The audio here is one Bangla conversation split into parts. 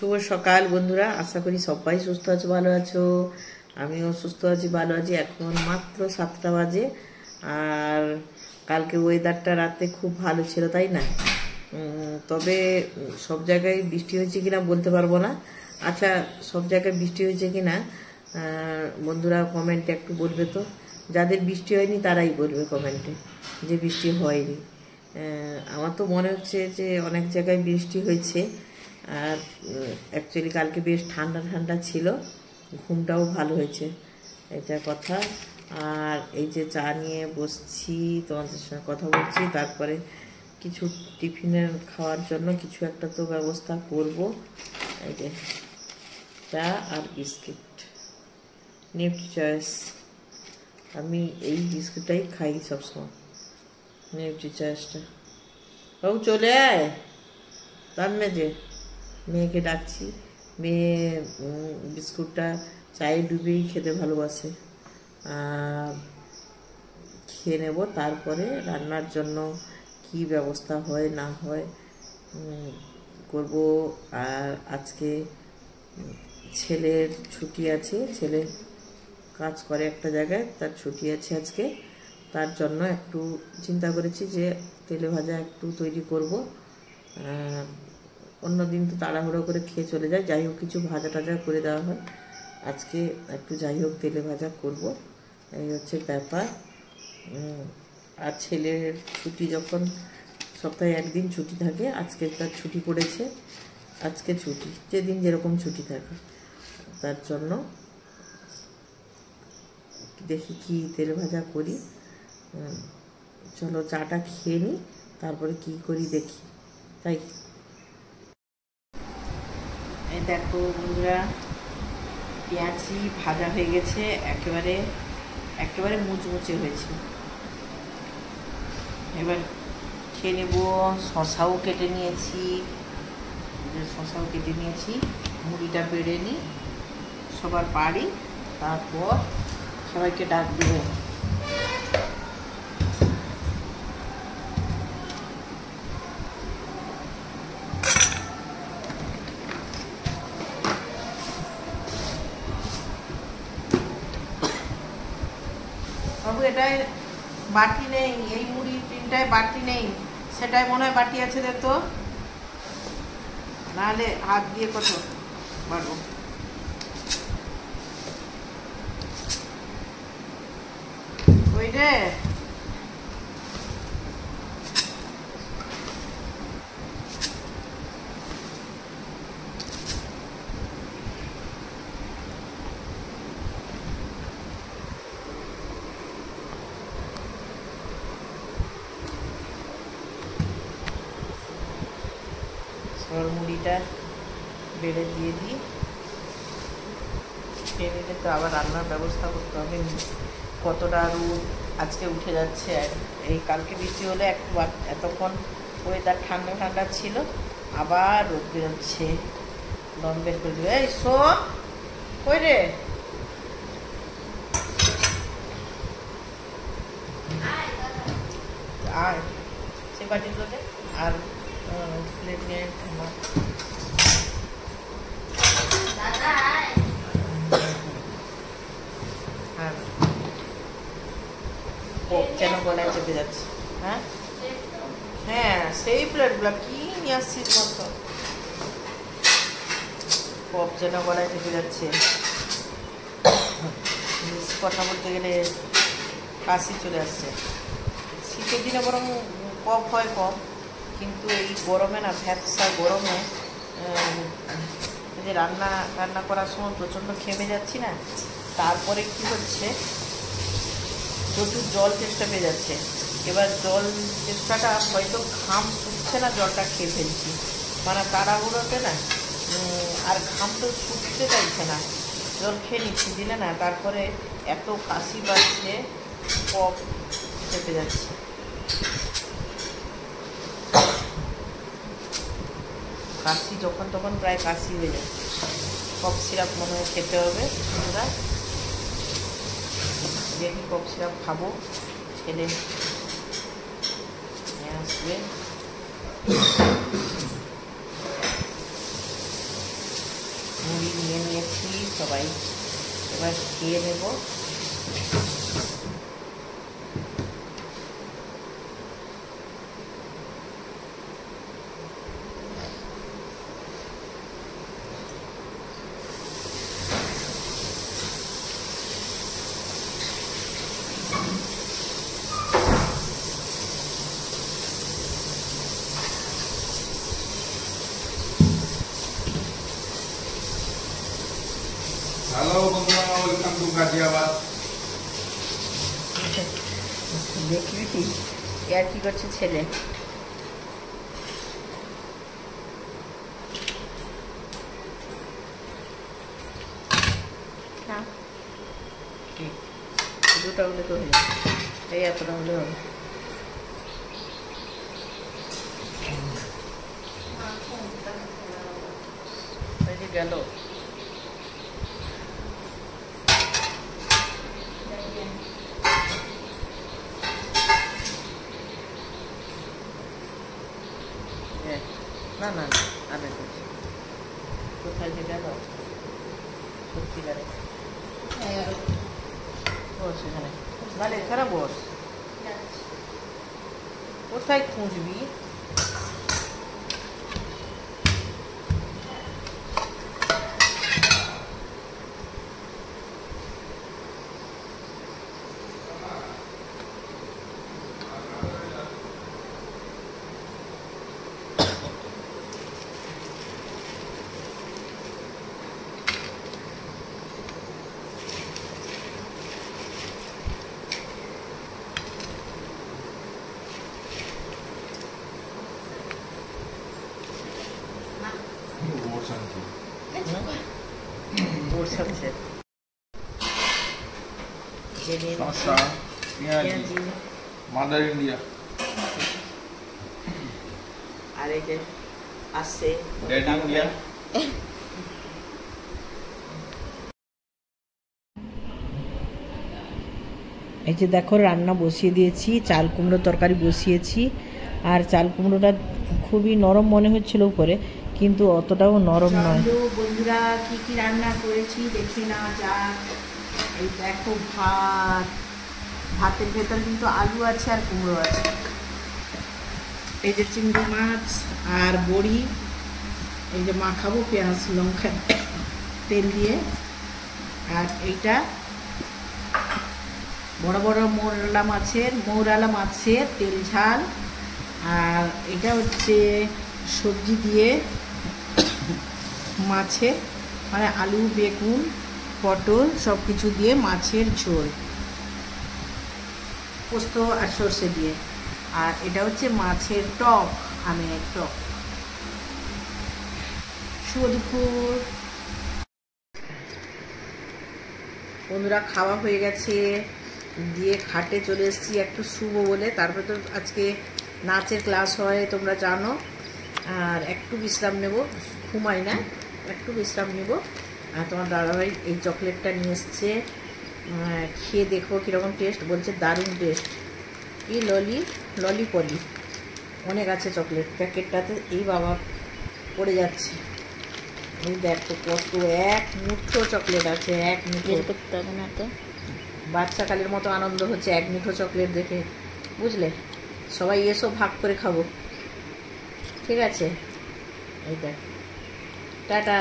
শুভ সকাল বন্ধুরা, আশা করি সবাই সুস্থ আছো, ভালো আছো। আমিও সুস্থ আছি, ভালো আছি। এখন মাত্র 7টা বাজে। আর কালকে ওয়েদারটা রাতে খুব ভালো ছিল, তাই না? তবে সব জায়গায় বৃষ্টি হয়েছে কিনা বলতে পারবো না। আচ্ছা, সব জায়গায় বৃষ্টি হয়েছে কিনা বন্ধুরা কমেন্টে একটু বলবে তো। যাদের বৃষ্টি হয়নি তারাই বলবে কমেন্টে যে বৃষ্টি হয়নি। আমার তো মনে হচ্ছে যে অনেক জায়গায় বৃষ্টি হয়েছে। আর অ্যাকচুয়ালি কালকে বেশ ঠান্ডা ঠান্ডা ছিল, ঘুমটাও ভালো হয়েছে, এটা কথা। আর এই যে চা নিয়ে বসছি, তোমাদের সঙ্গে কথা বলছি, তারপরে কিছু টিফিনের খাওয়ার জন্য কিছু একটা তো ব্যবস্থা করব। এই যে চা আর বিস্কিট, নিউট্রি চয়েস। আমি এই বিস্কুটটাই খাই সবসময়, নিউট্রি চয়েসটা। বাবু চলে আয়, রান্না যে মেয়েকে ডাকছি। মেয়ে বিস্কুটটা চায়ে ডুবেই খেতে ভালোবাসে। খেয়ে নেব, তারপরে রান্নার জন্য কি ব্যবস্থা হয় না হয় করব। আর আজকে ছেলের ছুটি আছে, ছেলে কাজ করে একটা জায়গায়, তার ছুটি আছে আজকে। তার জন্য একটু চিন্তা করেছি যে তেলে ভাজা একটু তৈরি করব। অন্যদিন তো তাড়াহুড়ো করে খেয়ে চলে যায়, যাই হোক কিছু ভাজা টাজা করে দেওয়া হয়। আজকে একটু যাই হোক তেলে ভাজা করব, এই হচ্ছে ব্যাপার। আর ছেলের ছুটি যখন সপ্তাহে একদিন ছুটি থাকে, আজকে তার ছুটি পড়েছে, আজকে ছুটি, যেদিন যেরকম ছুটি থাকে, তার জন্য দেখি কি তেলে ভাজা করি। চলো চাটা খেয়ে নিই, তারপরে কি করি দেখি, তাই। এই দেখো বন্ধুরা, পেঁয়াজি ভাজা হয়ে গেছে, একেবারে একেবারে মুচমুচে হয়েছে। এবার খেয়ে নেব। শশাও কেটে নিয়েছি, মুড়িটা বেড়ে নিই, সবার পারি, তারপর সবাইকে ডাক দেবো। বাবু এটাই বাটি নেই, এই মুড়ি তিনটায় বাটি নেই, সেটাই মনে হয় বাটি আছে, দে তো, নাহলে হাত দিয়ে কত বাড়বো। ওই রে, মুড়িটা বেড়ে দিয়ে দিই। খেয়ে নিলে তো আবার রান্নার ব্যবস্থা করতে হবে। কতটা রোদ আজকে উঠে যাচ্ছে। এই কালকে বৃষ্টি হলে একটু এতক্ষণ ওয়েদার ঠান্ডা ঠান্ডা ছিল, আবার রোদ বেরোচ্ছে, দম বের করে দেবে। এই শোন, কই রে, আর সে বাটিগুলোতে আর প্লেট নিয়ে আর যেন গলায় চেপে যাচ্ছে। হ্যাঁ হ্যাঁ, সেই প্লেটগুলো কি নিয়ে আসছিস মতো, পপ যেন গলায় চেপে যাচ্ছে। কথা বলতে গেলে কাশি চলে আসছে। শীতের দিনে বরং কফ হয় কম, কিন্তু এই গরমে না, ভ্যাপসা গরমে যে রান্না করার সময় প্রচণ্ড ঘেমে যাচ্ছি না, তারপরে কি হচ্ছে, প্রচুর জল তেষ্টা পেয়ে যাচ্ছে। এবার জল তেষ্টাটা হয়তো ঘাম শুকছে না, জলটা খেয়ে ফেলছি, মানে তাড়াহুড়োতে না, আর ঘাম তো শুকতে চাইছে না, জল খেয়ে নিচ্ছি, দিলে না তারপরে এত কাশি পাচ্ছে, কফ চেপে যাচ্ছে। কাশি যখন তখন প্রায় কাশি হয়ে যাচ্ছে। কফ সিরাপ মনে হয় খেতে হবে বন্ধুরা, দেখি কফ সিরাপ খাবো, ছেলে নিয়ে আসবে। সবাই। এবার খেয়ে নেব। হ্যালো বন্ধুরা, ওয়েলকাম টু গাজিয়াবাদ। দেখবি কি আর কি করছে ছেলে? দুটা হলে তো হলো, এই এতটা হলে হবে। গেল না না আমি কোথায় যে গেল সত্যিকারে বস এখানে, নাহলে এখানে বস। কোথায় খুঁজবি? শসা, পেঁয়াজি, মাদার ইন্ডিয়া, আর এই যে আসছে ড্যাডি ইন্ডিয়া। এই যে দেখো রান্না বসিয়ে দিয়েছি, চাল কুমড়ো তরকারি বসিয়েছি। আর চাল কুমড়োটা খুবই নরম মনে হচ্ছিল উপরে, কিন্তু অতটাও নরম নয়। বন্ধুরা কি কি রান্না করেছি দেখে না যাক। এই দেখো ভাত, ভাতের ভেতর কিন্তু আলু আছে আর কুমড়ো আছে। এই যে চিংড়ি মাছ আর বড়ি, এই যে মাখাবো পেঁয়াজ লঙ্কা তেল দিয়ে। আর এইটা বড় বড় মৌরালা মাছের তেল ঝাল। আর এটা হচ্ছে সবজি দিয়ে মাছের, মানে আলু বেগুন পটল সব কিছু দিয়ে মাছের ঝোল, পোস্ত আর সর্ষে দিয়ে। আর এটা হচ্ছে মাছের টক, আমের টক। শুভ দুপুর বন্ধুরা, খাওয়া হয়ে গেছে, দিয়ে খাটে চলে এসেছি একটু শুভ বলে। তারপরে তো আজকে নাচের ক্লাস হয় তোমরা জানো। আর একটু বিশ্রাম নেব, ঘুমাই না, একটু বিশ্রাম নেব। আর তোমার দাদাভাই এই চকলেটটা নিয়ে এসছে, খেয়ে দেখো কীরকম টেস্ট। বলছে দারুণ টেস্ট। কি ললিপলি অনেক আছে চকলেট প্যাকেটটাতে। এই বাবা পড়ে যাচ্ছে, এই দেখো কত, এক মুঠো চকলেট আছে, এক মুঠো। করতে হবে না তো, বাচ্চা কালের মতো আনন্দ হচ্ছে এক মুঠো চকলেট দেখে, বুঝলে? সবাই এসো, ভাগ করে খাবো, ঠিক আছে? এই দেখ, টাটা।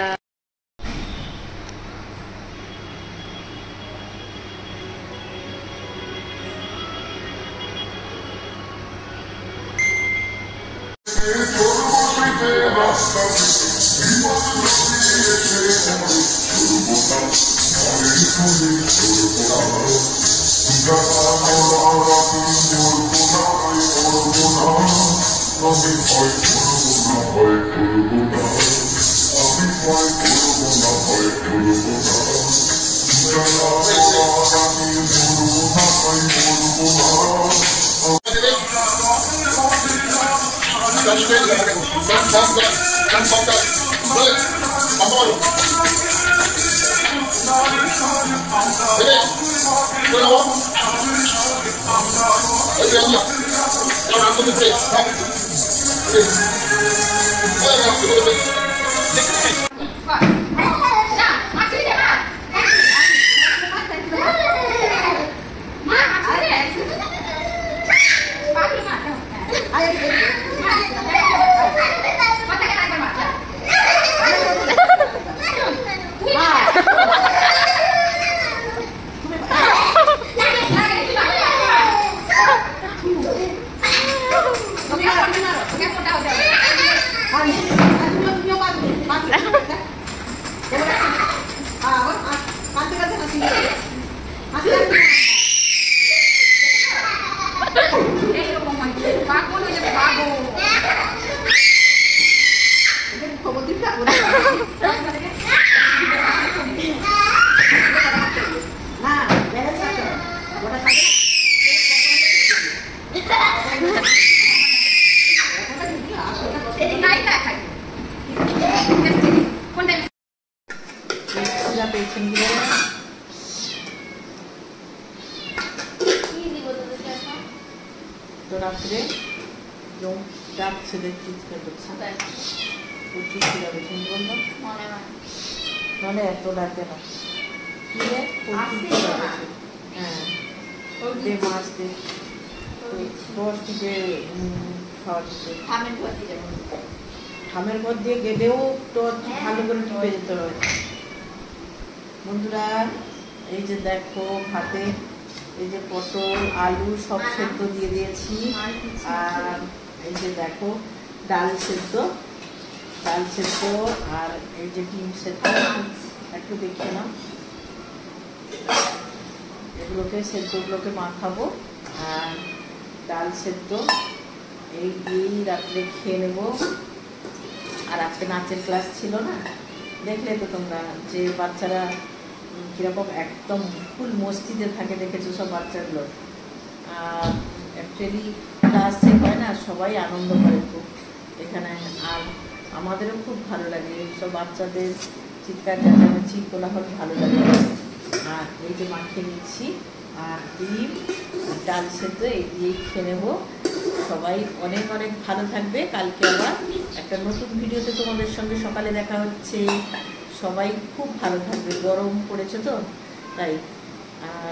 자, 같이 해. তো রাত্রে ডাকছে দেখছি প্রচুর ছিল তুমি বললো মানে এত ডাকে না হ্যাঁ দে মাছ দে বস থেকে খাওয়া দিচ্ছে খামের পর দিয়ে গেলেও তো ভালো করে টিপে যেতে হবে বন্ধুরা। এই যে দেখো ভাতে এই যে পটল আলু সব সেদ্ধ দিয়ে দিয়েছি আর এই যে দেখো ডাল সেদ্ধ আর এই যে ডিম সেদ্ধ একটু দেখে নাও সেদ্ধগুলোকে মাখাবো আর ডাল সেদ্ধ এই দিয়েই রাত্রে খেয়ে নেবো। আর আজকে নাচের ক্লাস ছিল না, দেখলে তো তোমরা যে বাচ্চারা কিরকম একদম ফুল মস্তিতে থাকে, দেখেছো সব বাচ্চাগুলো। আর অ্যাকচুয়ালি ক্লাস যে হয় না সবাই আনন্দ করে খুব এখানে, আর আমাদেরও খুব ভালো লাগে সব বাচ্চাদের চিৎকার চেঁচামেচি কোলাহল ভালো লাগে। আর এই যে মাখিয়ে নিচ্ছি আর ডিম ডাল সেদ্ধ এই দিয়েই খেয়ে নেবো। সবাই অনেক অনেক ভালো থাকবে। কালকে আবার একটা নতুন ভিডিওতে তোমাদের সঙ্গে সকালে দেখা হচ্ছে। সবাই খুব ভালো থাকবে, গরম পড়েছে তো তাই। আর